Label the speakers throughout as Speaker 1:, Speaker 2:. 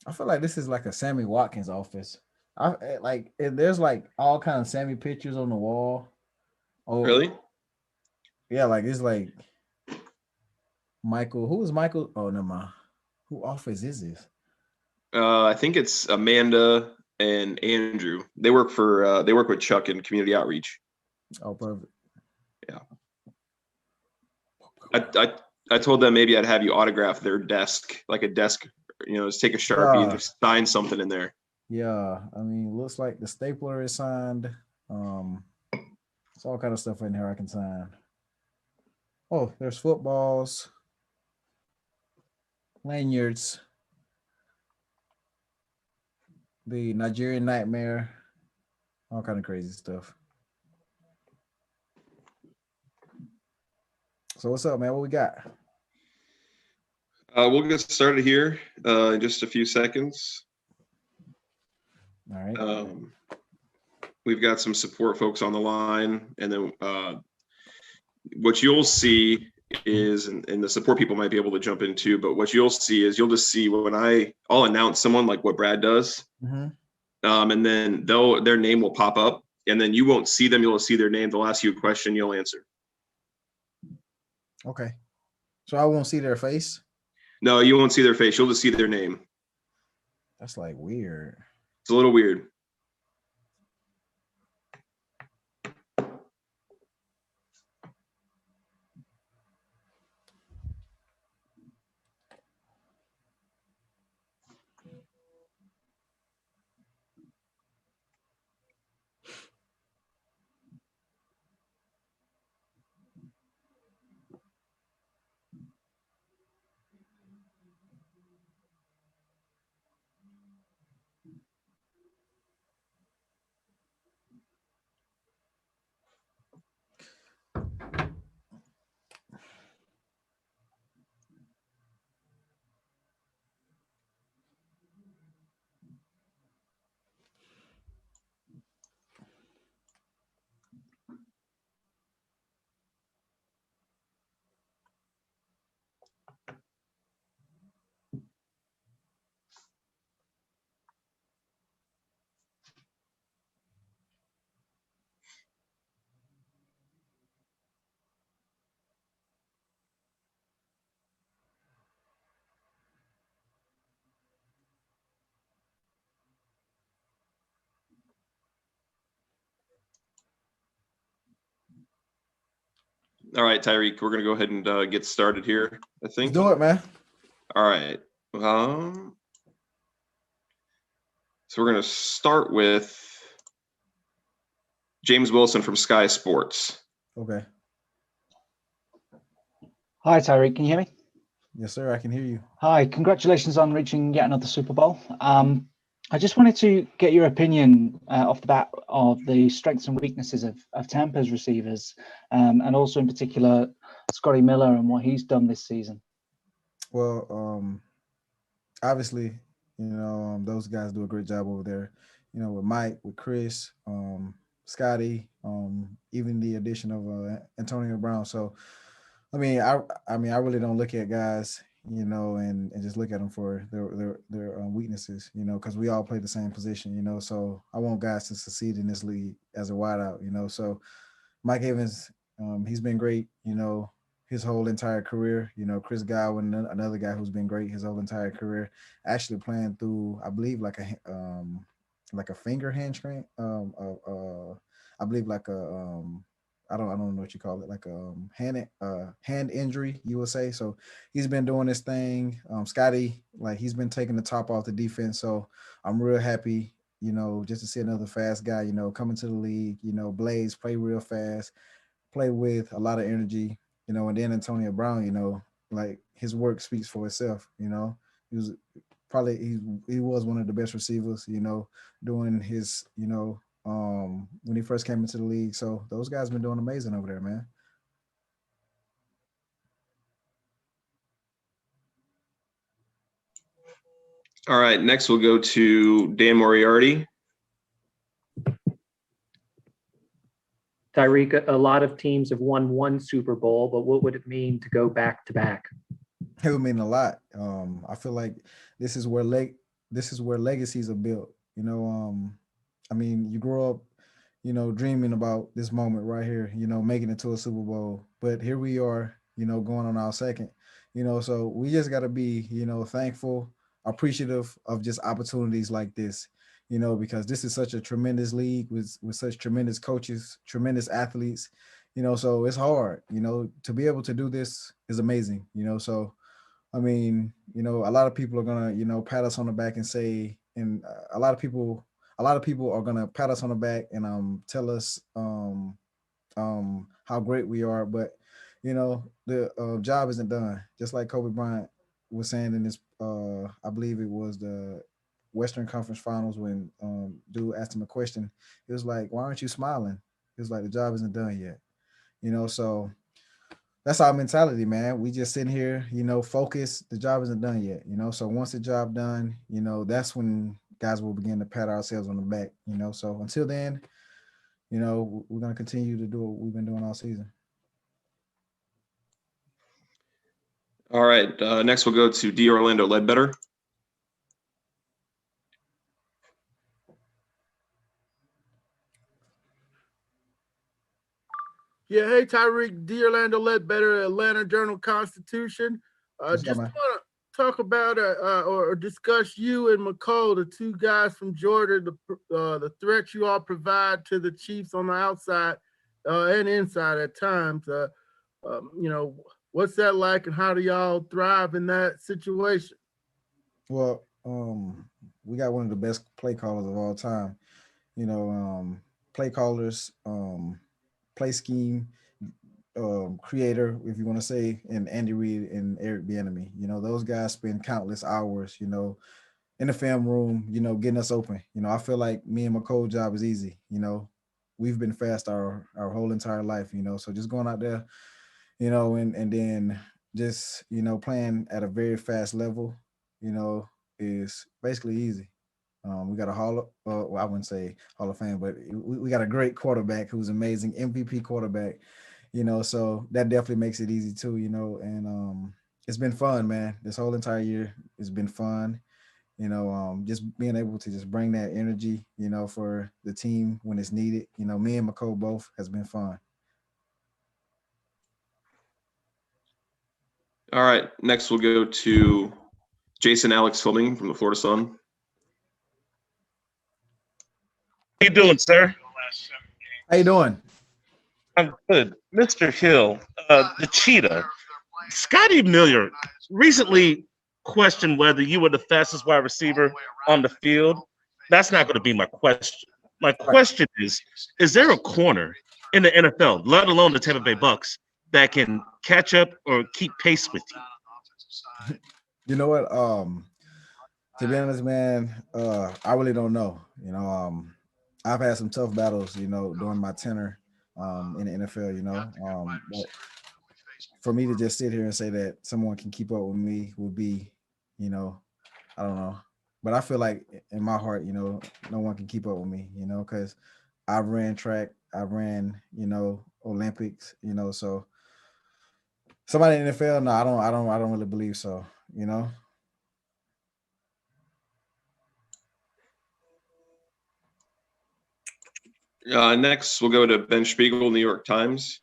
Speaker 1: I feel like this is like a Sammy Watkins office. There's like all kind of Sammy pictures on the wall. Oh
Speaker 2: Really?
Speaker 1: yeah, like it's like Michael. Who is Michael? Oh no, mind. Who office is this?
Speaker 2: I think it's Amanda and Andrew. They work with Chuck in community outreach.
Speaker 1: Oh, perfect.
Speaker 2: Yeah. I, I I told them maybe I'd have you autograph their desk, like a desk, just take a Sharpie and
Speaker 1: Yeah,
Speaker 2: just sign something in there.
Speaker 1: yeah. I mean, looks like the stapler is signed. Um, it's all kind of stuff in here I can sign. Oh, there's footballs, lanyards, the Nigerian Nightmare, all kind of crazy stuff. So what's up, man? What we got?
Speaker 2: We'll get started here in just a few seconds.
Speaker 1: All right.
Speaker 2: Um, we've got some support folks on the line, and then what you'll see is, and the support people might be able to jump into, but what you'll see is you'll just see when I'll announce someone like what Brad does,
Speaker 1: Mm-hmm.
Speaker 2: and then their name will pop up, and then you won't see them. You'll see their name. They'll ask you a question. You'll answer.
Speaker 1: Okay. So I won't see their face.
Speaker 2: No, you won't see their face. You'll just see their name.
Speaker 1: That's like weird.
Speaker 2: It's a little weird. All right, Tyreek, we're gonna go ahead and get started here. I
Speaker 1: Let's
Speaker 2: think.
Speaker 1: do it, man.
Speaker 2: All right. So we're gonna start with James Wilson from Sky Sports.
Speaker 1: Okay.
Speaker 3: Hi, Tyreek. Can you hear me?
Speaker 1: Yes, sir. I can hear you.
Speaker 3: Hi. Congratulations on reaching yet another Super Bowl. I just wanted to get your opinion off the bat of the strengths and weaknesses of Tampa's receivers, and also in particular Scotty Miller and what he's done this season.
Speaker 1: Well, obviously, those guys do a great job over there. With Mike, with Chris, Scotty, even the addition of Antonio Brown. So, I really don't look at guys, and just look at them for their weaknesses, because we all play the same position, So I want guys to succeed in this league as a wideout, So Mike Evans, he's been great, his whole entire career. Chris Godwin, another guy who's been great his whole entire career, actually playing through, I believe, like a finger hamstring, I believe like a I don't know what you call it, like a hand injury, you would say. So he's been doing this thing. Scotty, like he's been taking the top off the defense. So I'm real happy, just to see another fast guy, coming to the league. Blaze play real fast, play with a lot of energy, and then Antonio Brown, like his work speaks for itself. He was probably he was one of the best receivers, doing his, when he first came into the league. So those guys been doing amazing over there, man.
Speaker 2: All right, next we'll go to Dan Moriarty.
Speaker 4: Tyreek, a lot of teams have won one Super Bowl, but what would it mean to go back to back?
Speaker 1: It would mean a lot. I feel like this is where this is where legacies are built. I mean, you grow up, dreaming about this moment right here, making it to a Super Bowl. But here we are, going on our second, so we just got to be, thankful, appreciative of just opportunities like this, because this is such a tremendous league with such tremendous coaches, tremendous athletes, so it's hard, to be able to do this is amazing, so I mean, a lot of people are gonna, pat us on the back and say, and a lot of people are gonna pat us on the back and tell us how great we are, but the job isn't done. Just like Kobe Bryant was saying in this, I believe it was the Western Conference Finals when dude asked him a question. It was like, "Why aren't you smiling?" It was like the job isn't done yet. So that's our mentality, man. We just sitting here, focus. The job isn't done yet, So once the job done, that's when guys will begin to pat ourselves on the back, So until then, we're gonna continue to do what we've been doing all season.
Speaker 2: All right. Next, we'll go to D. Orlando Ledbetter.
Speaker 5: Yeah, hey Tyreek, D. Orlando Ledbetter, Atlanta Journal Constitution.
Speaker 1: What's up,
Speaker 5: Just
Speaker 1: man?
Speaker 5: want to talk about or discuss you and McCall, the two guys from Georgia, the threats you all provide to the Chiefs on the outside and inside at times. What's that like, and how do y'all thrive in that situation?
Speaker 1: Well, we got one of the best play callers of all time. Play callers, play scheme, creator, if you want to say, and Andy Reid and Eric Bieniemy. Those guys spend countless hours, in the film room, getting us open. I feel like me and McColl's job is easy. We've been fast our whole entire life. So just going out there, and then just playing at a very fast level, you know, is basically easy. We got a well, I wouldn't say Hall of Fame, but we got a great quarterback who's amazing, MVP quarterback, so that definitely makes it easy too, and it's been fun, man. This whole entire year it's been fun, just being able to just bring that energy, for the team when it's needed. Me and McCole both has been fun.
Speaker 2: All right. Next, we'll go to Jason Alex Fleming from the Florida Sun.
Speaker 6: How you doing, sir?
Speaker 1: How you doing?
Speaker 6: I'm good. Mr. Hill, the cheetah, Scotty Miller recently questioned whether you were the fastest wide receiver on the field. That's not going to be my question. My
Speaker 1: Right.
Speaker 6: question is there a corner in the NFL, let alone the Tampa Bay Bucks, that can catch up or keep pace with you?
Speaker 1: You know what? To be honest, man, I really don't know. I've had some tough battles, during my tenure in the NFL, but for me to just sit here and say that someone can keep up with me would be, you know, I don't know. But I feel like in my heart, no one can keep up with me, because I've ran track, I've ran, Olympics, so somebody in the NFL, no, I don't really believe so, you know.
Speaker 2: Next, we'll go to Ben Spiegel, New York Times.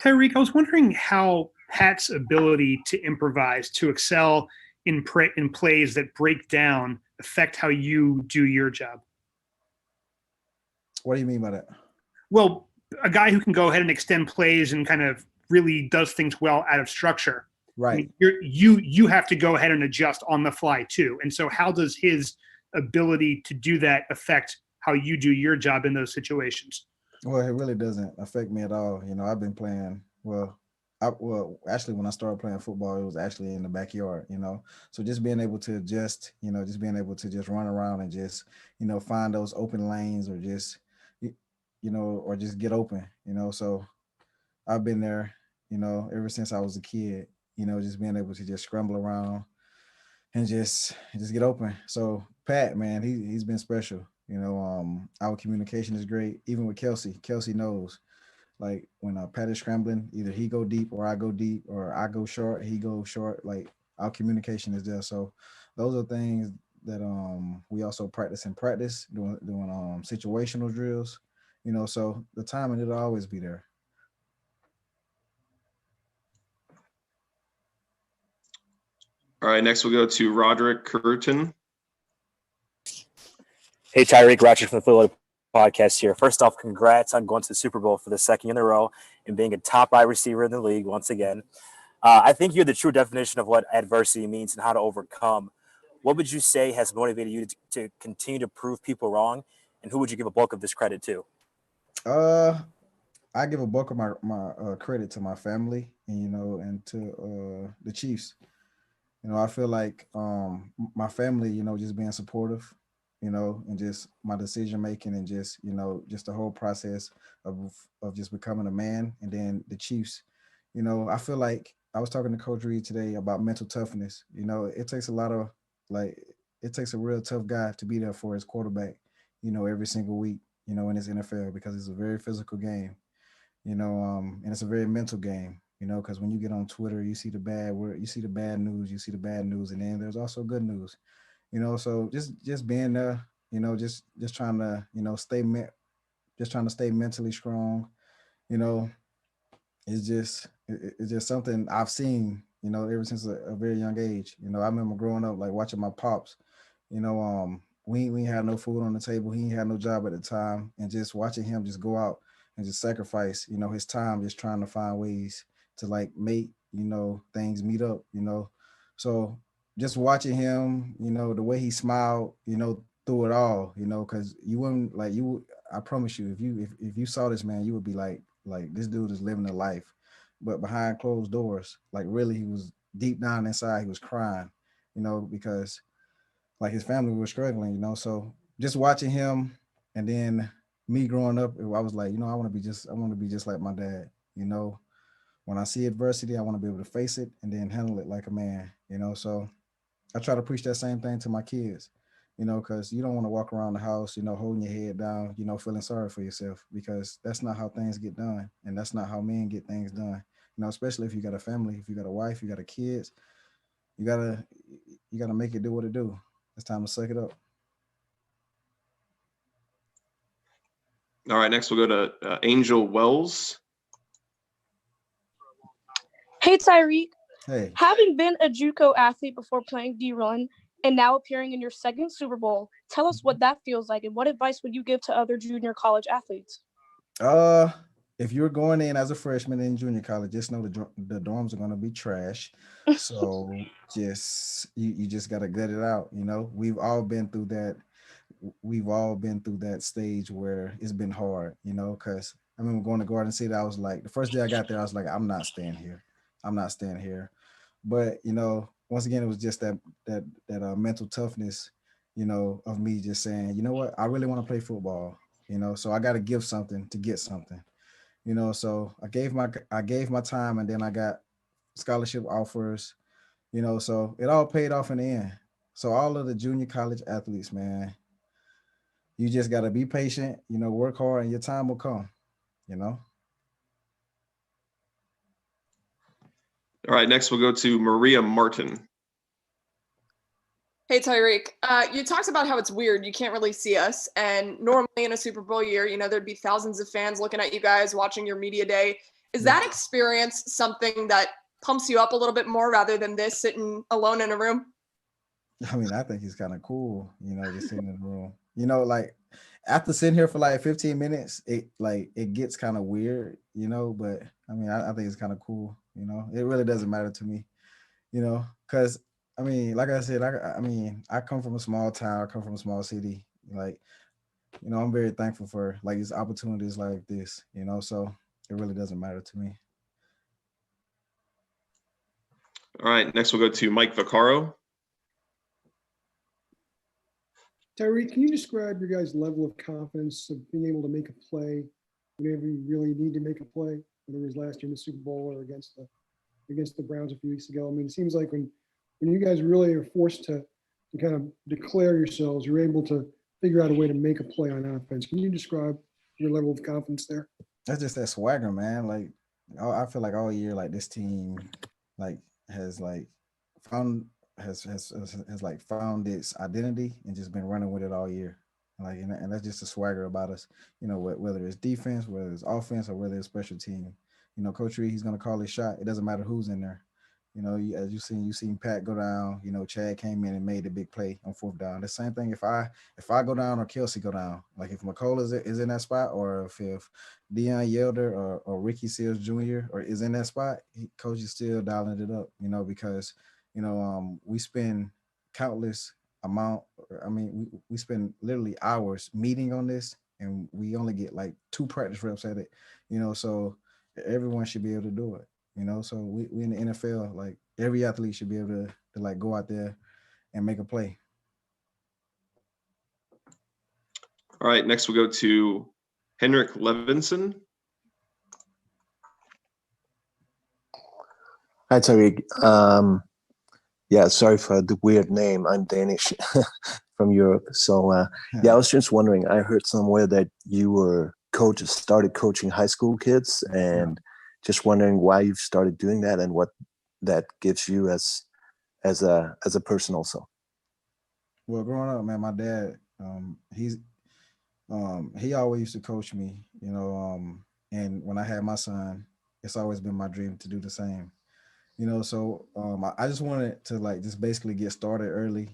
Speaker 7: Tyreek, I was wondering how Pat's ability to improvise, to excel in plays that break down, affect how you do your job.
Speaker 1: What do you mean by that?
Speaker 7: Well, a guy who can go ahead and extend plays and kind of really does things well out of structure.
Speaker 1: Right.
Speaker 7: I mean, you have to go ahead and adjust on the fly too. And so, how does his ability to do that affect how you do your job in those situations?
Speaker 1: Well, it really doesn't affect me at all. I've been playing actually when I started playing football, it was actually in the backyard, So just being able to adjust, just being able to just run around and just, find those open lanes or just or just get open, So I've been there, ever since I was a kid, just being able to just scramble around and just get open. So Pat, man, he's been special. Our communication is great. Even with Kelsey, Kelsey knows. Like when Pat is scrambling, either he go deep or I go deep, or I go short, he go short. Like our communication is there. So those are things we also practice in practice doing situational drills. So the timing it'll always be there.
Speaker 2: All right, next we'll go to Roderick Curtin.
Speaker 8: Hey, Tyreek, Ratchet from the Philadelphia podcast here. First off, congrats on going to the Super Bowl for the second year in a row and being a top wide receiver in the league once again. I think you're the true definition of what adversity means and how to overcome. What would you say has motivated you to continue to prove people wrong, and who would you give a bulk of this credit to?
Speaker 1: I give a bulk of my credit to my family, and and to the Chiefs. I feel like my family, just being supportive, and just my decision making, and just just the whole process of just becoming a man, and then the Chiefs. I feel like I was talking to Coach Reed today about mental toughness. It takes a lot of like it takes a real tough guy to be there for his quarterback. Every single week. In this NFL, because it's a very physical game. And it's a very mental game, because when you get on Twitter, you see the bad word, you see the bad news, and then there's also good news, so just being there, just trying to, just trying to stay mentally strong, you know, it's just something I've seen, ever since a very young age. I remember growing up, like watching my pops, we ain't had no food on the table. He ain't had no job at the time, and just watching him just go out and just sacrifice, his time, just trying to find ways to like make, things meet up, So just watching him, the way he smiled, through it all, because you wouldn't like you. I promise you, if you saw this man, you would be like this dude is living a life, but behind closed doors, like really, he was deep down inside, he was crying, because like his family was struggling, So just watching him, and then me growing up, I was like, I want to be just like my dad, When I see adversity, I want to be able to face it and then handle it like a man, So I try to preach that same thing to my kids, because you don't want to walk around the house, holding your head down, feeling sorry for yourself, because that's not how things get done, and that's not how men get things done. Especially if you got a family, if you got a wife, you got a kids, you gotta make it do what it do. It's time to suck it up.
Speaker 2: All right, next we'll go to Angel Wells.
Speaker 9: Hey Tyreek,
Speaker 1: Hey,
Speaker 9: having been a JUCO athlete before playing D-Run and now appearing in your second Super Bowl, tell us what that feels like and what advice would you give to other junior college athletes?
Speaker 1: uh, if you're going in as a freshman in junior college, just know the dorms are gonna be trash. So just you just gotta gut it out. We've all been through that stage where it's been hard, because I remember going to Garden City. I was like, the first day I got there, I was like, I'm not staying here. I'm not staying here. But once again, it was just that mental toughness, of me just saying, you know what, I really want to play football, so I got to give something to get something, So I gave my time, and then I got scholarship offers, so it all paid off in the end. So all of the junior college athletes, man, you just got to be patient, work hard, and your time will come.
Speaker 2: All right, next we'll go to Maria Martin.
Speaker 10: Hey Tyreek, you talked about how it's weird. You can't really see us. And normally in a Super Bowl year, there'd be thousands of fans looking at you guys, watching your media day. Is that experience something that pumps you up a little bit more rather than this sitting alone in a room?
Speaker 1: I mean, I think it's kind of cool, just sitting in the room. Like after sitting here for like 15 minutes, it gets kind of weird, but I mean, I think it's kind of cool, It really doesn't matter to me, because I mean, like I said, I mean, I come from a small town, I come from a small city. Like, I'm very thankful for like these opportunities like this, so it really doesn't matter to me.
Speaker 2: All right, next we'll go to Mike Vaccaro.
Speaker 11: Tyreek, can you describe your guys' level of confidence of being able to make a play whenever you really need to make a play, whether it was last year in the Super Bowl or against the Browns a few weeks ago? I mean, it seems like when you guys really are forced to kind of declare yourselves, you're able to figure out a way to make a play on offense. Can you describe your level of confidence there?
Speaker 1: That's just that swagger, man. Like, I feel like all year, like this team, like has like found has like found its identity and just been running with it all year. Like, and that's just a swagger about us. You know, whether it's defense, whether it's offense, or whether it's special team. You know, Coach Reed, he's gonna call his shot. It doesn't matter who's in there. You know, as you seen Pat go down. You know, Chad came in and made a big play on fourth down. The same thing if I go down or Kelsey go down. Like if McCall is in that spot, or if Deion Yelder or Ricky Seals Jr. or is in that spot, Coach is still dialing it up. You know, because we spend countless amount. I mean, we spend literally hours meeting on this, and we only get like 2 practice reps at it. You know, so everyone should be able to do it. You know, so we in the NFL, like every athlete should be able to like go out there and make a play.
Speaker 2: All right, next we'll go to Henrik Levinson.
Speaker 12: Hi, Tyreek. Yeah, sorry for the weird name. I'm Danish from Europe. So, yeah, I was just wondering, I heard somewhere that you started coaching high school kids, and just wondering why you've started doing that and what that gives you as a person also.
Speaker 1: Well, growing up, man, my dad, he always used to coach me, and when I had my son, it's always been my dream to do the same. So I just wanted to like just basically get started early,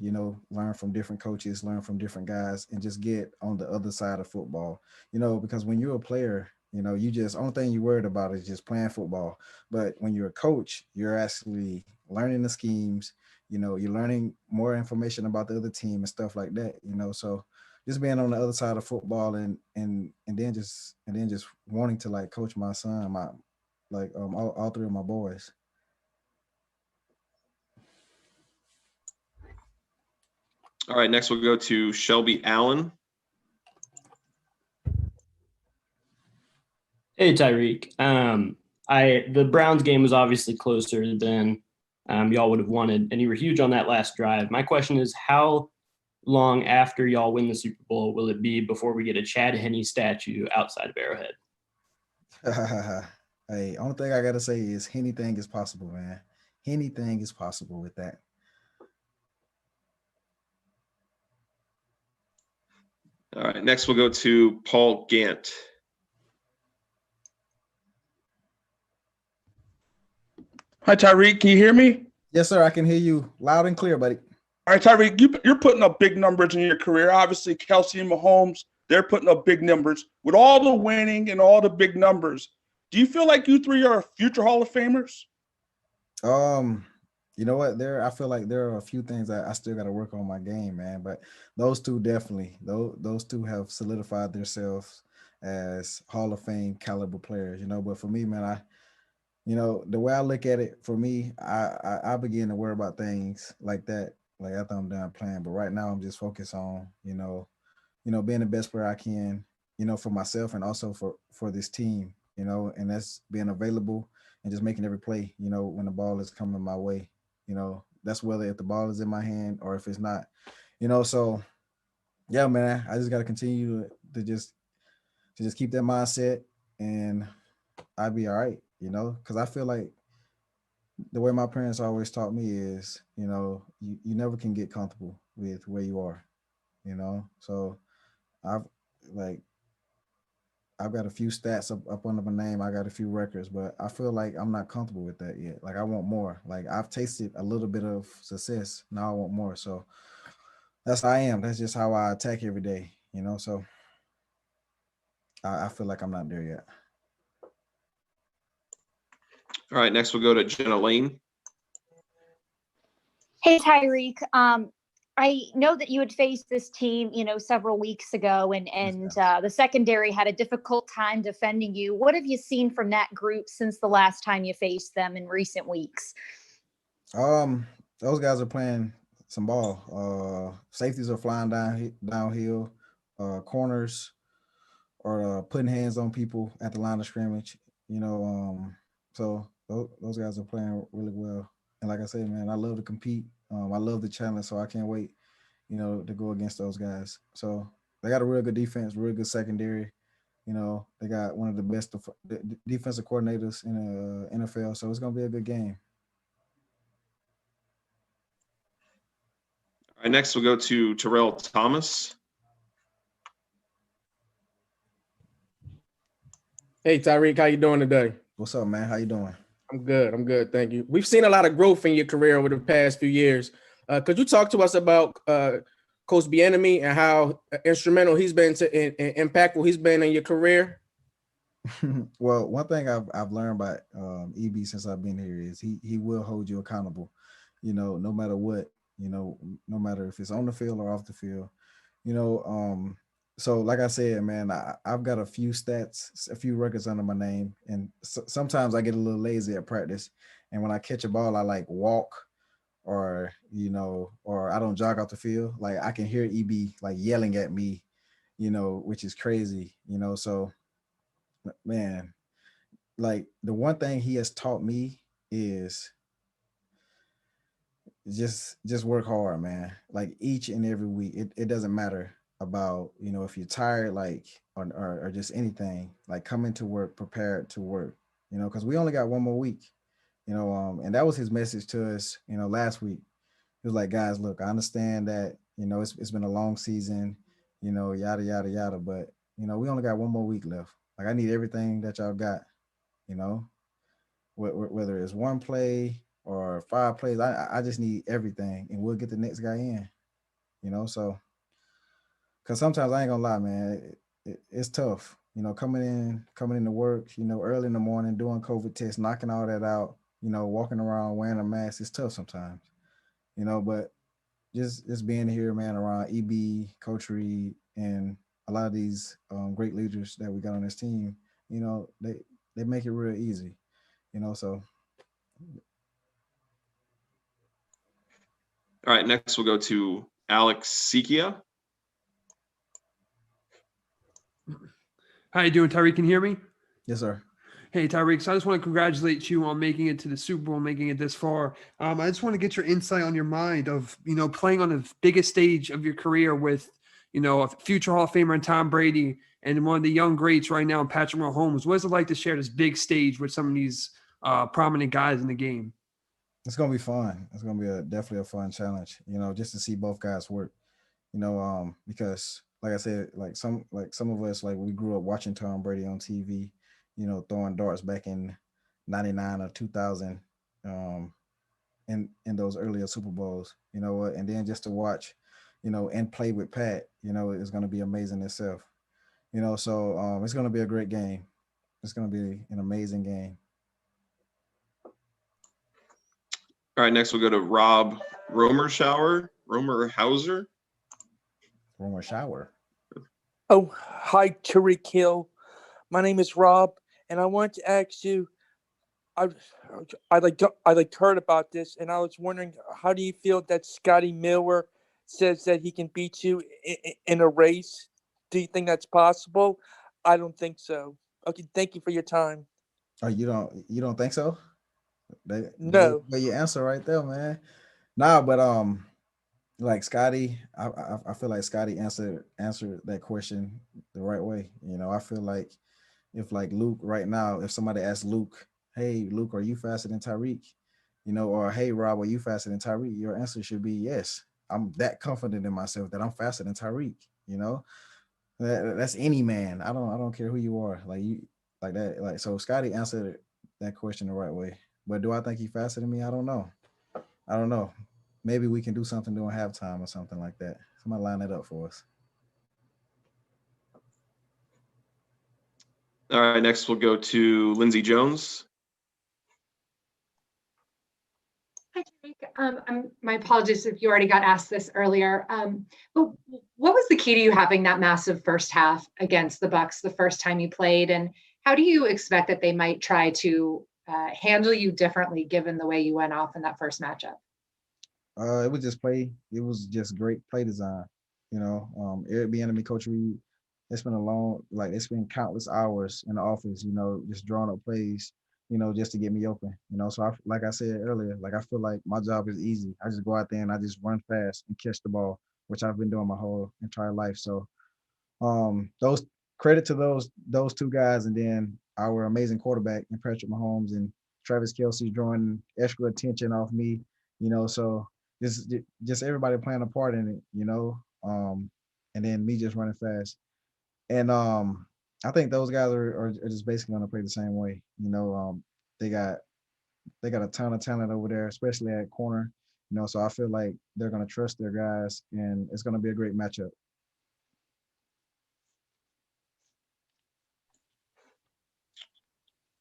Speaker 1: learn from different coaches, learn from different guys, and just get on the other side of football. Because when you're a player, you just only thing you worried about is just playing football. But when you're a coach, you're actually learning the schemes. You're learning more information about the other team and stuff like that. So just being on the other side of football and then just wanting to like coach my son, my like all 3 of my boys.
Speaker 2: All right, next we'll go to Shelby Allen.
Speaker 13: Hey, Tyreek. The Browns game was obviously closer than y'all would have wanted, and you were huge on that last drive. My question is, how long after y'all win the Super Bowl will it be before we get a Chad Henne statue outside of Arrowhead?
Speaker 1: Hey, only thing I gotta say is anything is possible, man. Anything is possible with that.
Speaker 2: All right, next we'll go to Paul Gant.
Speaker 14: Hi, Tyreek. Can you hear me?
Speaker 1: Yes, sir. I can hear you loud and clear, buddy.
Speaker 14: All right, Tyreek, you're putting up big numbers in your career. Obviously, Kelsey and Mahomes, they're putting up big numbers. With all the winning and all the big numbers, do you feel like you 3 are future Hall of Famers?
Speaker 1: You know what? I feel like there are a few things that I still got to work on my game, man. But those 2 definitely, those 2 have solidified themselves as Hall of Fame caliber players. But for me, man, the way I look at it, for me, I begin to worry about things like that, like after I'm done playing. But right now, I'm just focused on, being the best player I can, for myself and also for this team, and that's being available and just making every play, when the ball is coming my way. That's whether if the ball is in my hand or if it's not. So yeah, man, I just got to continue to just keep that mindset, and I'll be all right. Because I feel like the way my parents always taught me is, you never can get comfortable with where you are. So I've like I've got a few stats up under my name. I got a few records, but I feel like I'm not comfortable with that yet. Like I want more. Like I've tasted a little bit of success. Now I want more. So that's how I am. That's just how I attack every day. So I feel like I'm not there yet.
Speaker 2: All right, next we'll go to Jenna Lane.
Speaker 15: Hey, Tyreek. I know that you had faced this team, several weeks ago, and the secondary had a difficult time defending you. What have you seen from that group since the last time you faced them in recent weeks?
Speaker 1: Those guys are playing some ball. Safeties are flying downhill. Corners are putting hands on people at the line of scrimmage. So those guys are playing really well. And like I said, man, I love to compete. I love the challenge, so I can't wait, to go against those guys. So they got a real good defense, real good secondary. They got one of the best defensive coordinators in the NFL, so it's gonna be a good game.
Speaker 2: right, next we'll go to Terrell Thomas.
Speaker 16: Hey Tyreek, how you doing today?
Speaker 1: What's up, man? How you doing?
Speaker 16: I'm good. I'm good. Thank you. We've seen a lot of growth in your career over the past few years. Could you talk to us about Coach Bieniemy and how instrumental he's been and impactful he's been in your career?
Speaker 1: Well, one thing I've learned about EB since I've been here is he will hold you accountable, no matter what, no matter if it's on the field or off the field, you know. So like I said, man, I've got a few stats, a few records under my name, and sometimes I get a little lazy at practice, and when I catch a ball, I like walk or or I don't jog off the field. Like I can hear EB like yelling at me, which is crazy, so man, like the one thing he has taught me is just work hard, man. Like each and every week, it doesn't matter about if you're tired, like or just anything. Like come into work prepared to work, because we only got one more week, and that was his message to us, last week. He was like, guys, look, I understand that it's been a long season, yada yada yada, but we only got one more week left. Like I need everything that y'all got, you know, whether it's one play or 5 plays. I just need everything, and we'll get the next guy in. So because sometimes I ain't gonna lie, man, it's tough. Coming into work, early in the morning, doing COVID tests, knocking all that out. Walking around wearing a mask. It's tough sometimes. But just being here, man, around EB, Coach Reed, and a lot of these great leaders that we got on this team, they make it real easy. So
Speaker 2: All right, next we'll go to Alex Sikia.
Speaker 17: How you doing, Tyreek? Can you hear me?
Speaker 1: yes, sir.
Speaker 17: Hey, Tyreek. So I just want to congratulate you on making it to the Super Bowl, making it this far. I just want to get your insight on your mind of, playing on the biggest stage of your career with, a future Hall of Famer and Tom Brady and one of the young greats right now, Patrick Mahomes. What is it like to share this big stage with some of these prominent guys in the game?
Speaker 1: It's gonna be fun. It's gonna be definitely a fun challenge. Just to see both guys work. Because like I said, like some of us, like we grew up watching Tom Brady on TV, throwing darts back in '99 or 2000, in those earlier Super Bowls, and then just to watch, and play with Pat, is going to be amazing itself, so it's going to be a great game. It's going to be an amazing game.
Speaker 2: All right, next we'll go to Rob Romerhauser.
Speaker 1: Romerhauser.
Speaker 18: Oh, hi, Tyreek Hill. My name is Rob, and I want to ask you. I heard about this, and I was wondering, how do you feel that Scotty Miller says that he can beat you in a race? Do you think that's possible? I don't think so. Okay, thank you for your time.
Speaker 1: Oh, you don't think so?
Speaker 18: No.
Speaker 1: But you answer right there, man. Nah, but like Scotty, I feel like Scotty answered that question the right way. I feel like if like Luke right now, if somebody asks Luke, hey Luke, are you faster than Tyreek? Or hey Rob, are you faster than Tyreek? Your answer should be yes. I'm that confident in myself that I'm faster than Tyreek. That's any man. I don't care who you are. Like you like that. Like so Scotty answered that question the right way. But do I think he's faster than me? I don't know. Maybe we can do something during halftime or something like that. Somebody line that up for us.
Speaker 2: All right, next we'll go to Lindsey Jones.
Speaker 19: Hi, Tyreek. My apologies if you already got asked this earlier. But what was the key to you having that massive first half against the Bucs the first time you played, and how do you expect that they might try to handle you differently given the way you went off in that first matchup?
Speaker 1: It was just play. It was just great play design. Eric Bieniemy, Coach Reed, it's been countless hours in the office, just drawing up plays, just to get me open, So like I said earlier, like I feel like my job is easy. I just go out there and I just run fast and catch the ball, which I've been doing my whole entire life. So those credit to those two guys, and then our amazing quarterback and Patrick Mahomes and Travis Kelce drawing extra attention off me, So just everybody playing a part in it, and then me just running fast. And I think those guys are just basically gonna play the same way. They got a ton of talent over there, especially at corner. So I feel like they're gonna trust their guys, and it's gonna be a great matchup.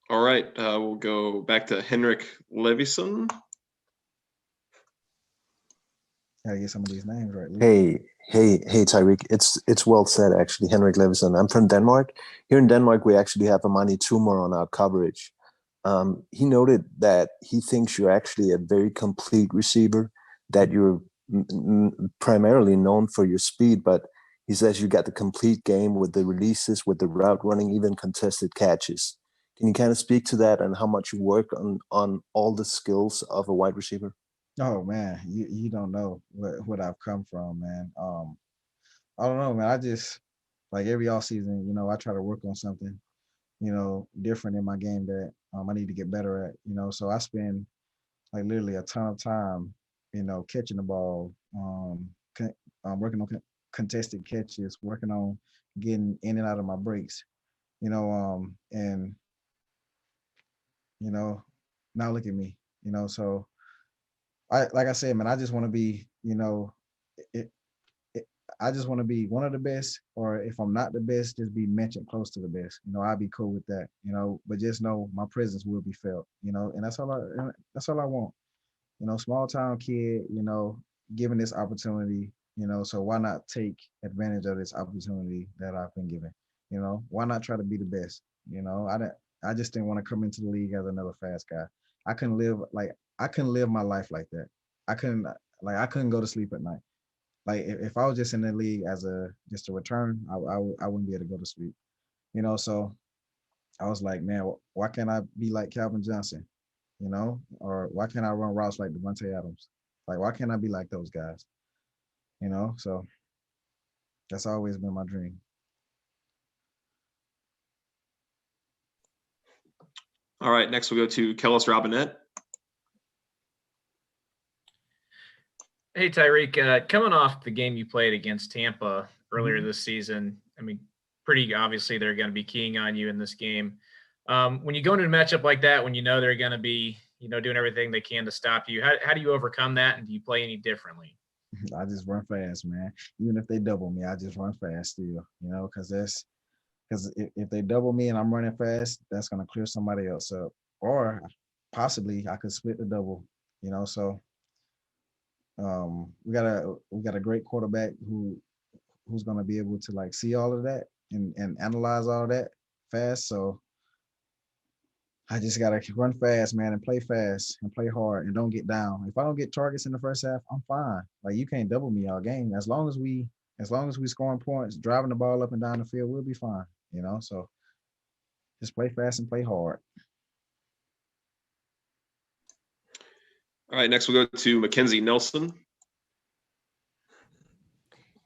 Speaker 2: All right, we'll go back to Henrik Levison.
Speaker 1: Gotta get some of these names right.
Speaker 12: Hey, Tyreek. It's well said, actually. Henrik Levison. I'm from Denmark. Here in Denmark, we actually have Amani Tumor on our coverage. He noted that he thinks you're actually a very complete receiver, that you're primarily known for your speed, but he says you got the complete game with the releases, with the route running, even contested catches. Can you kind of speak to that and how much you work on all the skills of a wide receiver?
Speaker 1: Oh man, you don't know what I've come from, man. I don't know, man. I just like every off season, I try to work on something, different in my game that I need to get better at, So I spend like literally a ton of time, catching the ball, working on contested catches, working on getting in and out of my breaks, and now look at me, So like I said, man, I just want to be, it, I just want to be one of the best, or if I'm not the best, just be mentioned close to the best. I'd be cool with that. But just know my presence will be felt. And that's all I want. Small town kid. Given this opportunity. So why not take advantage of this opportunity that I've been given? Why not try to be the best? I just didn't want to come into the league as another fast guy. I couldn't live my life like that. I couldn't go to sleep at night. Like if I was just in the league as just a return, I wouldn't be able to go to sleep. So I was like, man, why can't I be like Calvin Johnson? Or why can't I run routes like Devontae Adams? Like why can't I be like those guys? So that's always been my dream.
Speaker 2: All right, next we'll go to Kellis Robinette.
Speaker 20: Hey, Tyreek, coming off the game you played against Tampa earlier this season, I mean, pretty obviously they're going to be keying on you in this game. When you go into a matchup like that, when they're going to be, doing everything they can to stop you, how do you overcome that, and do you play any differently?
Speaker 1: I just run fast, man. Even if they double me, I just run fast still, because if they double me and I'm running fast, that's going to clear somebody else up. Or possibly I could split the double, so we got a great quarterback who's going to be able to like see all of that and analyze all that fast. So I just got to run fast, man, and play fast and play hard and don't get down. If I don't get targets in the first half, I'm fine. Like you can't double me all game. As long as we scoring points, driving the ball up and down the field, we'll be fine. So just play fast and play hard.
Speaker 2: All right, next we'll go to Mackenzie Nelson.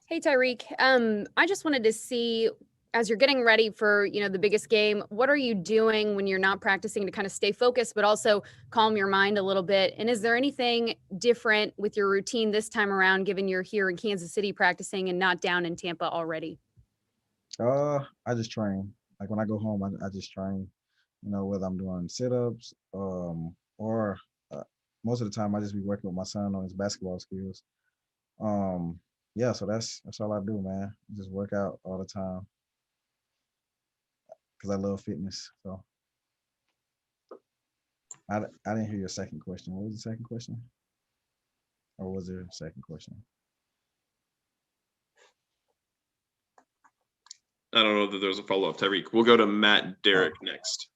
Speaker 21: Hey, Tyreek. I just wanted to see, as you're getting ready for, the biggest game, what are you doing when you're not practicing to kind of stay focused, but also calm your mind a little bit? And is there anything different with your routine this time around, given you're here in Kansas City practicing and not down in Tampa already?
Speaker 1: I just train. Like when I go home, I just train, whether I'm doing sit-ups, or most of the time I just be working with my son on his basketball skills. Yeah, so that's all I do, man. Just work out all the time because I love fitness. So I didn't hear your second question. What was the second question? Or was there a second question?
Speaker 2: I don't know that there's a follow-up, Tyreek. We'll go to Matt Derrick next.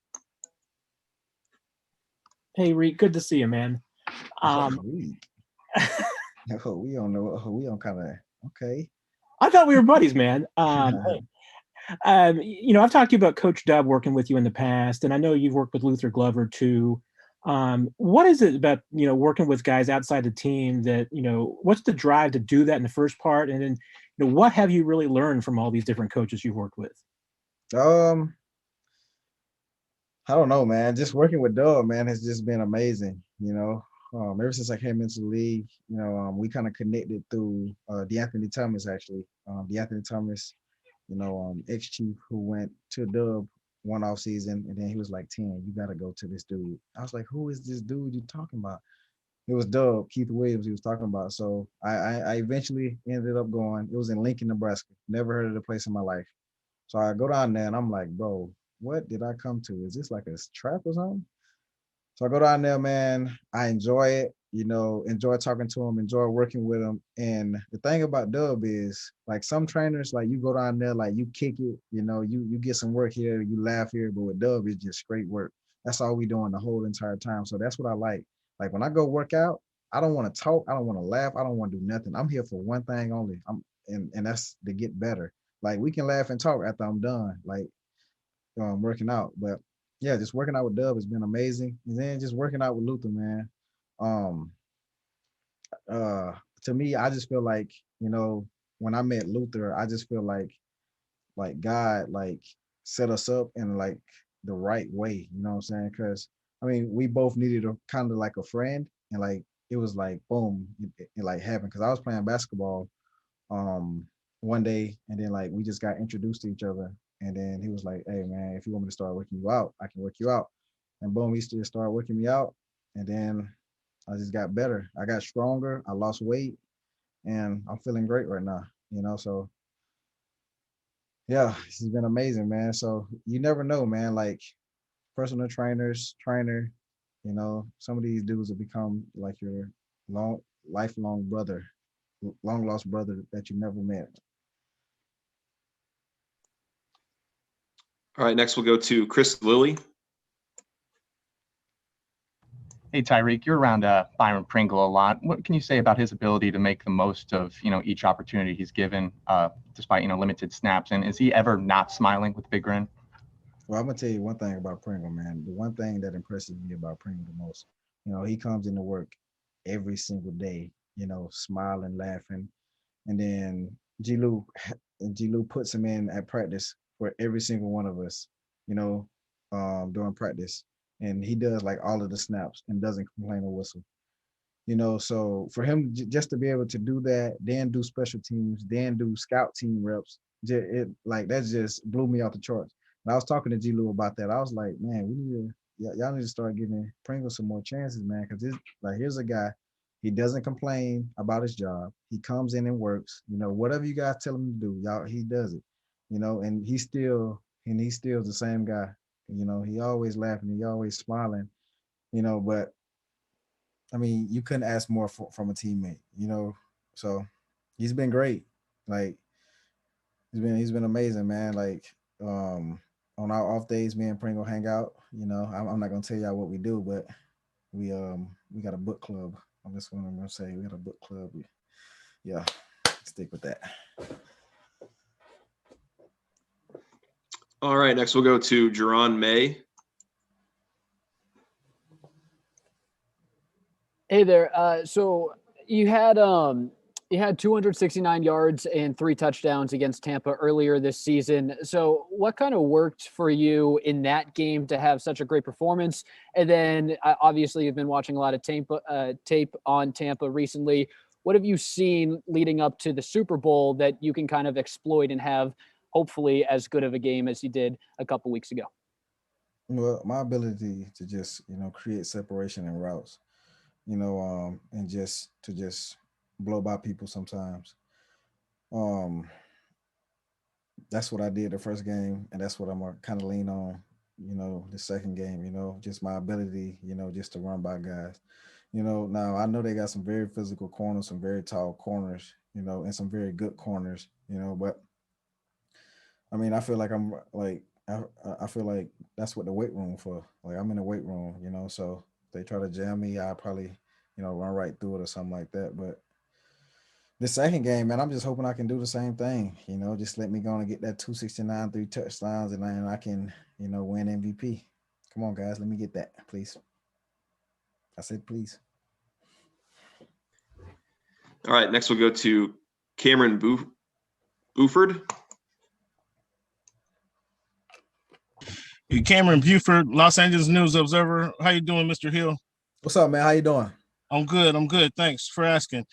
Speaker 22: Hey, Reek, good to see you, man.
Speaker 1: We don't know. We don't kind of okay.
Speaker 22: I thought we were buddies, man. I've talked to you about Coach Dub working with you in the past, and I know you've worked with Luther Glover too. What is it about, working with guys outside the team that, what's the drive to do that in the first part? And then, what have you really learned from all these different coaches you've worked with?
Speaker 1: I don't know, man. Just working with Dub, man, has just been amazing. ever since I came into the league, we kind of connected through DeAnthony Thomas actually. DeAnthony Thomas, ex-chief who went to Dub one off season, and then he was like, 10, you gotta go to this dude. I was like, who is this dude you talking about? It was Dub, Keith Williams he was talking about. So I eventually ended up going. It was in Lincoln, Nebraska. Never heard of the place in my life. So I go down there and I'm like, bro, what did I come to? Is this like a trap or something? So I go down there, man. I enjoy it, enjoy talking to him, enjoy working with him. And the thing about Dub is, like, some trainers, like, you go down there, like, you kick it, you get some work here, you laugh here, but with Dub, it's just straight work. That's all we doing the whole entire time. So that's what I like. Like, when I go work out, I don't want to talk, I don't want to laugh, I don't want to do nothing. I'm here for one thing only. And that's to get better. Like, we can laugh and talk after I'm done, like, working out. But yeah, just working out with Dub has been amazing. And then just working out with Luther, man. Um, to me, I just feel like, when I met Luther, I just feel like God like set us up in like the right way, you know what I'm saying? Because I mean, we both needed a kind of like a friend, and like it was like boom, it like happened. Because I was playing basketball one day, and then like we just got introduced to each other, and then he was like, hey man, if you want me to start working you out, I can work you out. And boom, he just started working me out, and then I just got better. I got stronger, I lost weight, and I'm feeling great right now, so yeah, this has been amazing, man. So you never know, man, like personal trainer, some of these dudes will become like your lifelong brother, long lost brother that you never met.
Speaker 2: All right, next we'll go to Chris Lilly.
Speaker 3: Hey, Tyreek, you're around Byron Pringle a lot. What can you say about his ability to make the most of, each opportunity he's given, despite, limited snaps? And is he ever not smiling with a big grin?
Speaker 1: Well, I'm gonna tell you one thing about Pringle, man. The one thing that impresses me about Pringle the most, he comes into work every single day, smiling, laughing, and then G. Lou puts him in at practice for every single one of us, during practice, and he does like all of the snaps and doesn't complain or whistle. So for him just to be able to do that, then do special teams, then do scout team reps, it like that just blew me off the charts. And I was talking to G. Lou about that. I was like, man, we need to y'all need to start giving Pringle some more chances, man, because this like here's a guy, he doesn't complain about his job. He comes in and works. Whatever you guys tell him to do, y'all he does it. And he's still the same guy. He always laughing, he always smiling. But I mean, you couldn't ask more from a teammate, So he's been great. Like he's been amazing, man. Like on our off days, me and Pringle hang out. I'm not gonna tell y'all what we do, but we got a book club. I'm just gonna say we got a book club. Yeah, stick with that.
Speaker 2: All right, next we'll go to Jerron May.
Speaker 4: Hey there. So you had 269 yards and 3 touchdowns against Tampa earlier this season. So what kind of worked for you in that game to have such a great performance? And then obviously you've been watching a lot of tape on Tampa recently. What have you seen leading up to the Super Bowl that you can kind of exploit and have hopefully as good of a game as you did a couple weeks ago?
Speaker 1: Well, my ability to just create separation in routes, and just blow by people sometimes. That's what I did the first game, and that's what I'm gonna kind of lean on, the second game, just my ability, just to run by guys. Now I know they got some very physical corners, some very tall corners, and some very good corners, but I mean, I feel like I'm like, I feel like that's what the weight room for. Like I'm in the weight room, so if they try to jam me, I probably, run right through it or something like that. But the second game, man, I'm just hoping I can do the same thing. Just let me go and get that 269, 3 touchdowns, and then I can, win MVP. Come on, guys, let me get that, please. I said, please.
Speaker 2: All right, next we'll go to Cameron Buford.
Speaker 23: Cameron Buford, Los Angeles News Observer. How you doing, Mr. Hill?
Speaker 1: What's up, man? How you doing?
Speaker 5: I'm good. I'm good. Thanks for asking.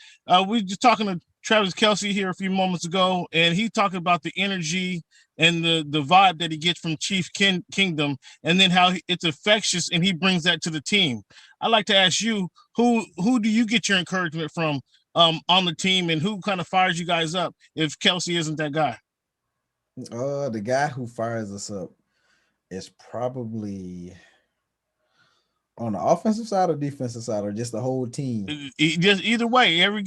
Speaker 5: We just talking to Travis Kelce here a few moments ago, and he talking about the energy and the vibe that he gets from Kingdom, and then how it's infectious, and he brings that to the team. I'd like to ask you, who do you get your encouragement from on the team, and who kind of fires you guys up if Kelce isn't that guy?
Speaker 1: The guy who fires us up is probably on the offensive side or defensive side, or just the whole team.
Speaker 5: Just either way, every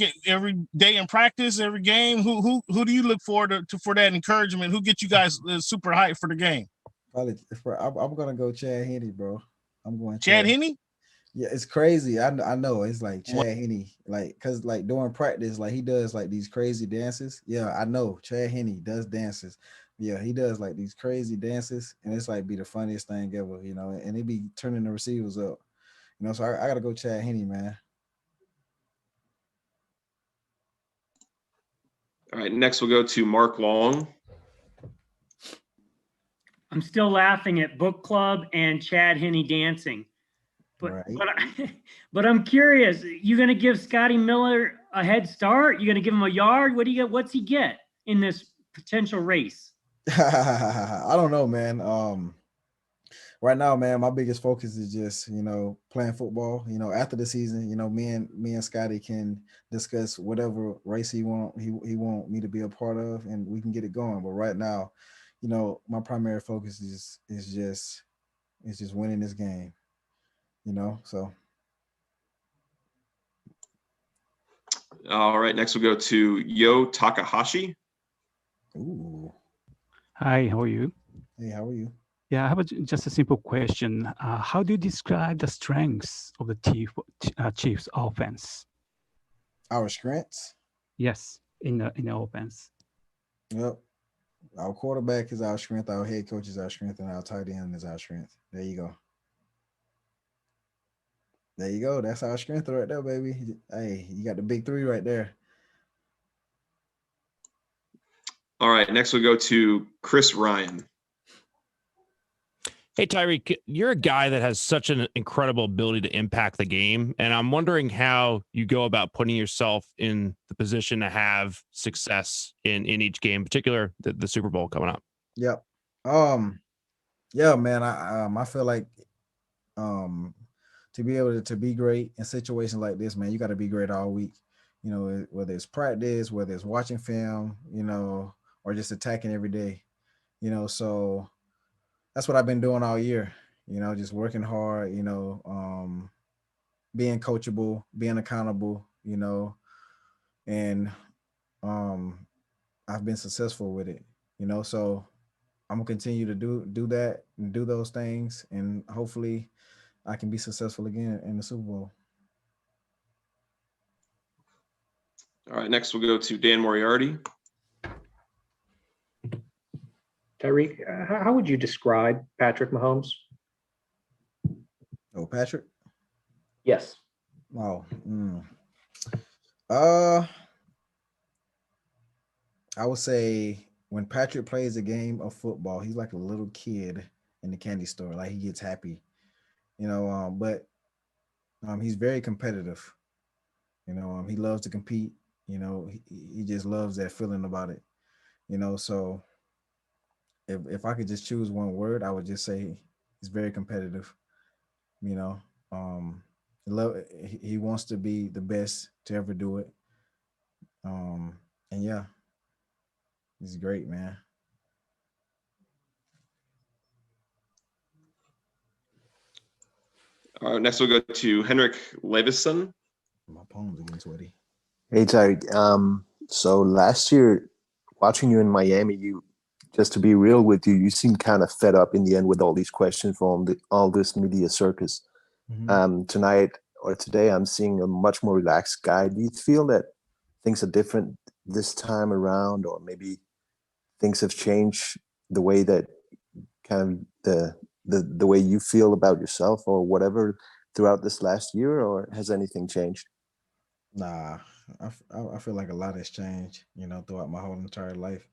Speaker 5: day in practice, every game. Who do you look forward to for that encouragement? Who gets you guys super hyped for the game?
Speaker 1: Probably, I'm gonna go Chad Henne, bro. I'm going
Speaker 5: Chad Henne.
Speaker 1: Yeah, it's crazy. I know. It's like Chad Henne, like, cause like during practice, like he does like these crazy dances. Yeah, I know Chad Henne does dances. Yeah, he does like these crazy dances, and it's like be the funniest thing ever, and he be turning the receivers up, So I gotta go Chad Henne, man.
Speaker 2: All right, next we'll go to Mark Long.
Speaker 6: I'm still laughing at book club and Chad Henne dancing. But I'm curious, you going to give Scotty Miller a head start? You going to give him a yard? What do you get? What's he get in this potential race?
Speaker 1: I don't know, man. Right now, man, my biggest focus is just, playing football. After the season, me and Scotty can discuss whatever race he want me to be a part of, and we can get it going. But right now, my primary focus is just winning this game. So.
Speaker 2: All right, next we'll go to Yo Takahashi.
Speaker 1: Ooh.
Speaker 23: Hi, how are you?
Speaker 1: Hey, how are you?
Speaker 23: Yeah, I have just a simple question. How do you describe the strengths of the Chiefs offense?
Speaker 1: Our strengths?
Speaker 23: Yes, in the offense.
Speaker 1: Yep. Our quarterback is our strength, our head coach is our strength, and our tight end is our strength. There you go. There you go. That's our strength right there, baby. Hey, you got the big three right there.
Speaker 2: All right, next we'll go to Chris Ryan.
Speaker 24: Hey, Tyreek, you're a guy that has such an incredible ability to impact the game. And I'm wondering how you go about putting yourself in the position to have success in each game, in particular the Super Bowl coming up.
Speaker 1: Yep. Yeah, man. I feel like to be able to be great in situations like this, man, you got to be great all week. Whether it's practice, whether it's watching film, or just attacking every day. So that's what I've been doing all year, just working hard, being coachable, being accountable, and I've been successful with it, so I'm gonna continue to do that and do those things, and hopefully I can be successful again in the Super Bowl.
Speaker 2: All right, next we'll go to Dan Moriarty.
Speaker 25: Tyreek, how would you describe Patrick Mahomes?
Speaker 1: Oh, Patrick?
Speaker 25: Yes.
Speaker 1: Wow. I would say when Patrick plays a game of football, he's like a little kid in the candy store. Like, he gets happy, but he's very competitive. He loves to compete. He just loves that feeling about it. So if I could just choose one word, I would just say he's very competitive. He wants to be the best to ever do it. And yeah, he's great, man.
Speaker 2: All right, next we'll go to Henrik Levison.
Speaker 1: My palms are getting sweaty.
Speaker 12: Hey, Tyreek. So last year, watching you in Miami, just to be real with you, you seemed kind of fed up in the end with all these questions from all this media circus.
Speaker 1: Mm-hmm.
Speaker 12: Tonight or today, I'm seeing a much more relaxed guy. Do you feel that things are different this time around, or maybe things have changed the way that kind of the way you feel about yourself or whatever throughout this last year, or has anything changed?
Speaker 1: Nah, I feel like a lot has changed, throughout my whole entire life.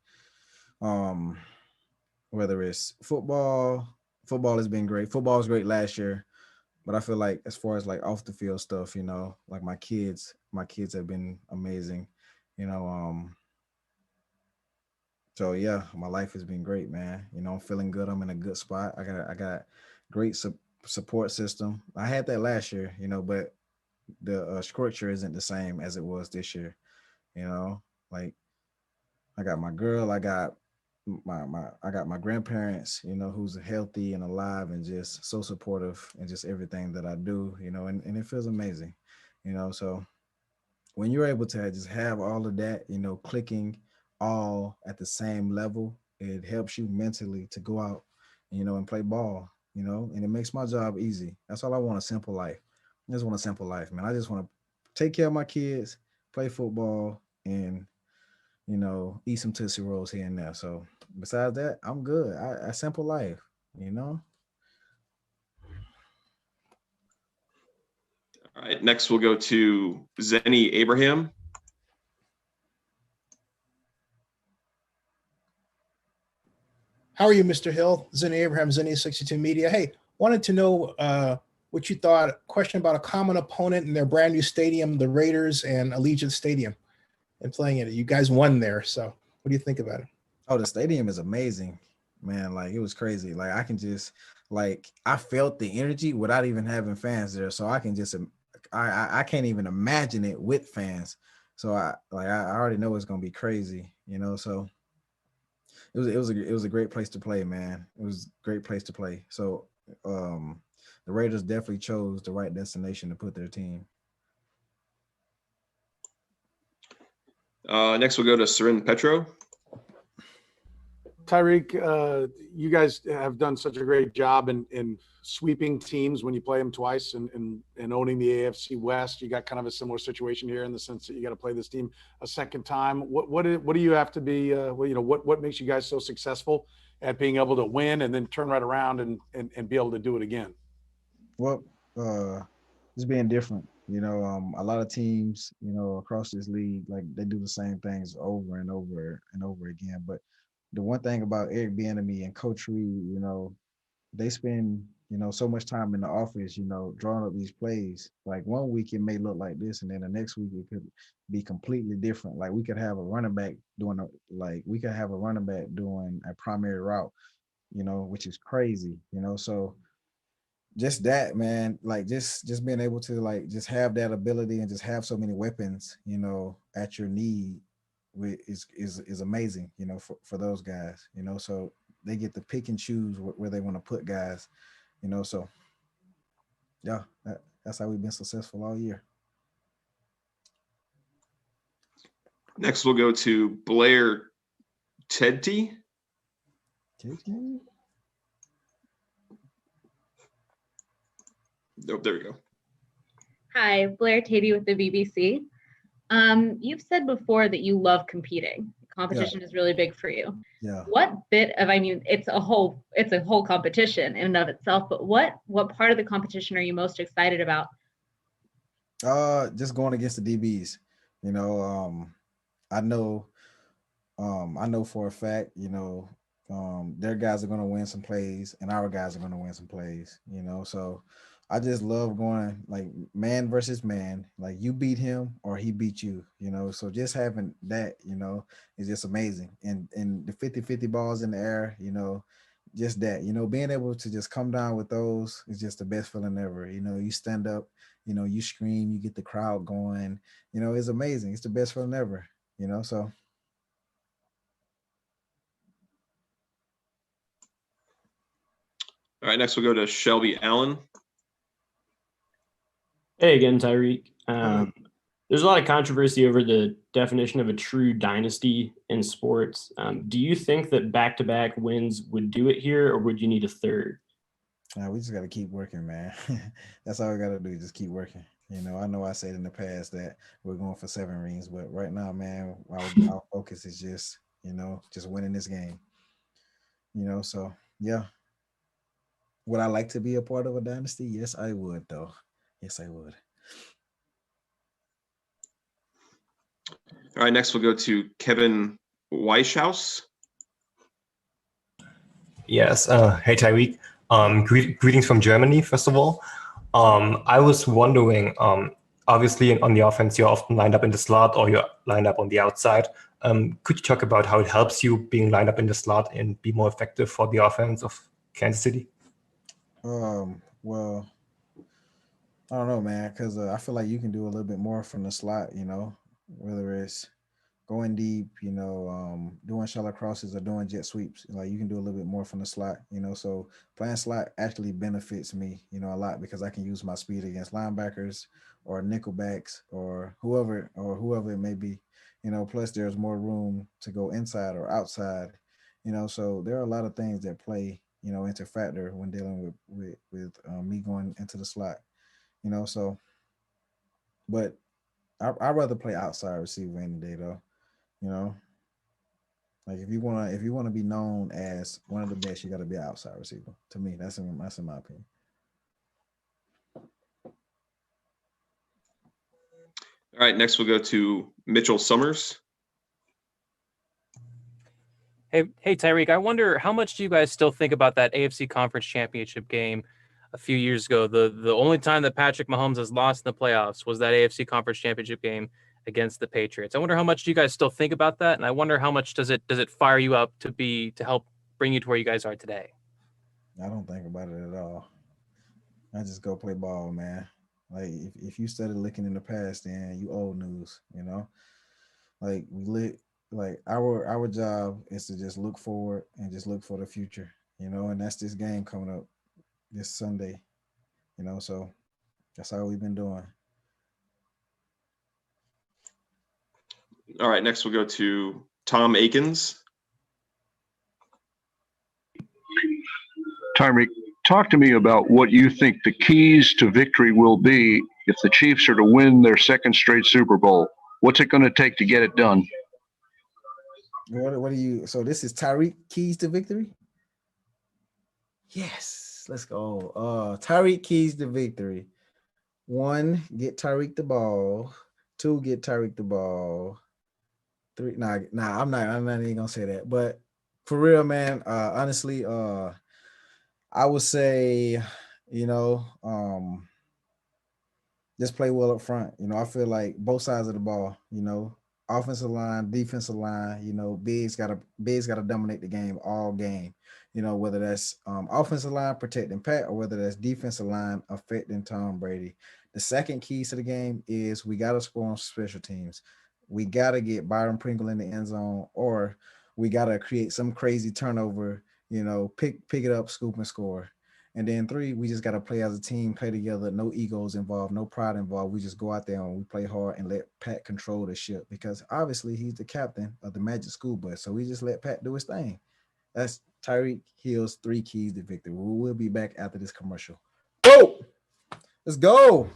Speaker 1: Whether it's football has been great. Football was great last year. But I feel like as far as like off the field stuff, like my kids have been amazing, you know. So yeah, my life has been great, man. I'm feeling good. I'm in a good spot. I got great support system. I had that last year, but the structure isn't the same as it was this year. Like I got my girl, I got my grandparents, who's healthy and alive and just so supportive and just everything that I do, and it feels amazing, so when you're able to just have all of that, clicking all at the same level, it helps you mentally to go out, and play ball, and it makes my job easy. That's all I want, a simple life. I just want a simple life, man. I just want to take care of my kids, play football, and eat some Tootsie Rolls here and there. So besides that, I'm good. A simple life, you know.
Speaker 2: All right, next we'll go to Zenny Abraham.
Speaker 7: How are you, Mr. Hill? Zenny Abraham, Zenny 62 Media. Hey, wanted to know what you thought. Question about a common opponent in their brand new stadium, the Raiders and Allegiant Stadium, and playing it. You guys won there, so what do you think about it?
Speaker 1: Oh, the stadium is amazing, man. Like it was crazy. Like I can just I felt the energy without even having fans there. So I can just I can't even imagine it with fans. So I already know it's gonna be crazy, So it was a great place to play, man. It was a great place to play. So the Raiders definitely chose the right destination to put their team.
Speaker 2: Next we'll go to Seren Petro.
Speaker 8: Tyreek, you guys have done such a great job in sweeping teams when you play them twice and owning the AFC West. You got kind of a similar situation here in the sense that you got to play this team a second time. What do you have to be? What makes you guys so successful at being able to win and then turn right around and be able to do it again?
Speaker 1: Well, just being different. A lot of teams, across this league, like they do the same things over and over and over again. But the one thing about Eric Bieniemy and Coach Reed, they spend, so much time in the office, drawing up these plays. Like one week it may look like this, and then the next week it could be completely different. Like we could have a running back doing a primary route, which is crazy, So just that, man, like just being able to just have that ability and just have so many weapons, at your need is amazing, for those guys, so they get to pick and choose where they want to put guys, so yeah, that's how we've been successful all year.
Speaker 2: Next we'll go to Blair Tedty. Oh, there we go.
Speaker 9: Hi, Blair Tatey with the BBC. You've said before that you love competing. Competition is really big for you.
Speaker 1: Yeah.
Speaker 9: What bit of, it's a whole competition in and of itself, but what part of the competition are you most excited about?
Speaker 1: Just going against the DBs. I know for a fact, their guys are going to win some plays and our guys are going to win some plays, so I just love going like man versus man, like you beat him or he beat you, so just having that, is just amazing. And the 50-50 balls in the air, just that, being able to just come down with those is just the best feeling ever. You stand up, you scream, you get the crowd going, it's amazing. It's the best feeling ever, so.
Speaker 2: All right, next we'll go to Shelby Allen.
Speaker 13: Hey again, Tyreek. There's a lot of controversy over the definition of a true dynasty in sports. Do you think that back-to-back wins would do it here, or would you need a third?
Speaker 1: We just got to keep working, man. That's all we got to do, just keep working. I know I said in the past that we're going for 7 rings, but right now, man, our focus is just, just winning this game. So, yeah. Would I like to be a part of a dynasty? Yes, I would, though. Yes, I would.
Speaker 2: All right, next we'll go to Kevin Weishaus.
Speaker 10: Yes. Hey, Tyreek. Greetings from Germany, first of all. I was wondering, obviously on the offense, you're often lined up in the slot or you're lined up on the outside. Could you talk about how it helps you being lined up in the slot and be more effective for the offense of Kansas City?
Speaker 1: Well, I don't know, man, because I feel like you can do a little bit more from the slot, whether it's going deep, doing shallow crosses or doing jet sweeps. Like you can do a little bit more from the slot, So playing slot actually benefits me, a lot because I can use my speed against linebackers or nickelbacks or whoever it may be, Plus there's more room to go inside or outside, So there are a lot of things that play, into factor when dealing with me going into the slot, So, but I'd rather play outside receiver any day though. You know, like if you wanna be known as one of the best, you got to be an outside receiver. To me, that's in my opinion.
Speaker 2: All right, next we'll go to Mitchell Summers.
Speaker 11: Hey, Tyreek, I wonder how much do you guys still think about that AFC Conference Championship game a few years ago? The only time that Patrick Mahomes has lost in the playoffs was that AFC Conference Championship game against the Patriots. I wonder how much do you guys still think about that, and I wonder how much does it fire you up to help bring you to where you guys are today?
Speaker 1: I don't think about it at all. I just go play ball, man. Like if you started looking in the past, then you old news. Like our job is to just look forward and just look for the future. And that's this game coming up this Sunday. So that's all we've been doing.
Speaker 2: All right, next we'll go to Tom Akins.
Speaker 14: Tyreek, talk to me about what you think the keys to victory will be if the Chiefs are to win their second straight Super Bowl. What's it going to take to get it done?
Speaker 1: What do you? So this is Tyreek keys to victory. Yes, let's go. Tyreek keys to victory. 1, get Tyreek the ball. 2, get Tyreek the ball. 3, I'm not even gonna say that. But for real, man, honestly, I would say, just play well up front. I feel like both sides of the ball, offensive line, defensive line, bigs gotta dominate the game all game. Whether that's offensive line protecting Pat or whether that's defensive line affecting Tom Brady. The second key to the game is we gotta score on special teams. We gotta get Byron Pringle in the end zone, or we gotta create some crazy turnover, pick it up, scoop and score. And then 3, we just got to play as a team, play together, no egos involved, no pride involved. We just go out there and we play hard and let Pat control the ship because obviously he's the captain of the Magic School Bus. So we just let Pat do his thing. That's Tyreek Hill's 3 keys to victory. We'll be back after this commercial. Go! Let's go!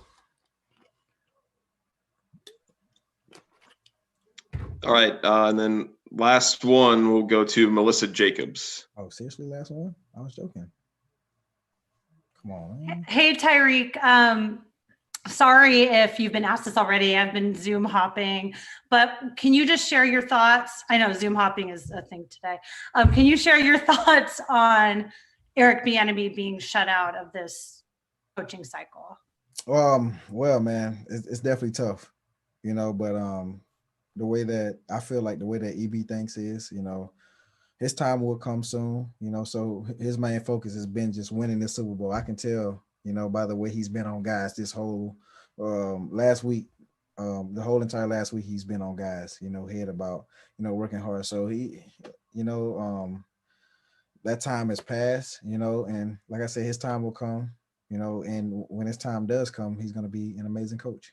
Speaker 2: All right, and then last one we'll go to Melissa Jacobs.
Speaker 1: Oh, seriously, last one? I was joking. Come on, man.
Speaker 15: Hey, Tyreek. Sorry if you've been asked this already. I've been Zoom hopping, but can you just share your thoughts? I know Zoom hopping is a thing today. Can you share your thoughts on Eric Bieniemy being shut out of this coaching cycle?
Speaker 1: Well, man, it's definitely tough, but the way that I feel like the way that EB thinks is, his time will come soon, so his main focus has been just winning this Super Bowl. I can tell, by the way he's been on guys this whole last week, the whole entire last week he's been on guys, head about, working hard. So he, that time has passed, and like I said, his time will come, and when his time does come, he's going to be an amazing coach.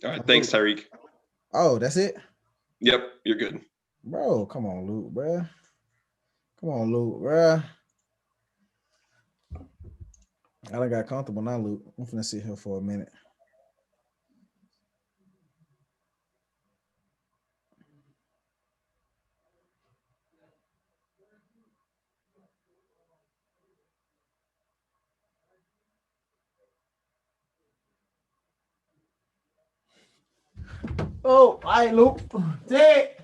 Speaker 2: All right, thanks, Tyreek.
Speaker 1: Oh, that's it?
Speaker 2: Yep, you're good.
Speaker 1: Bro, come on, Luke, bro. Come on, Luke, bro. I done got comfortable now, Luke. I'm finna sit here for a minute. Oh, all right, Luke. Ted.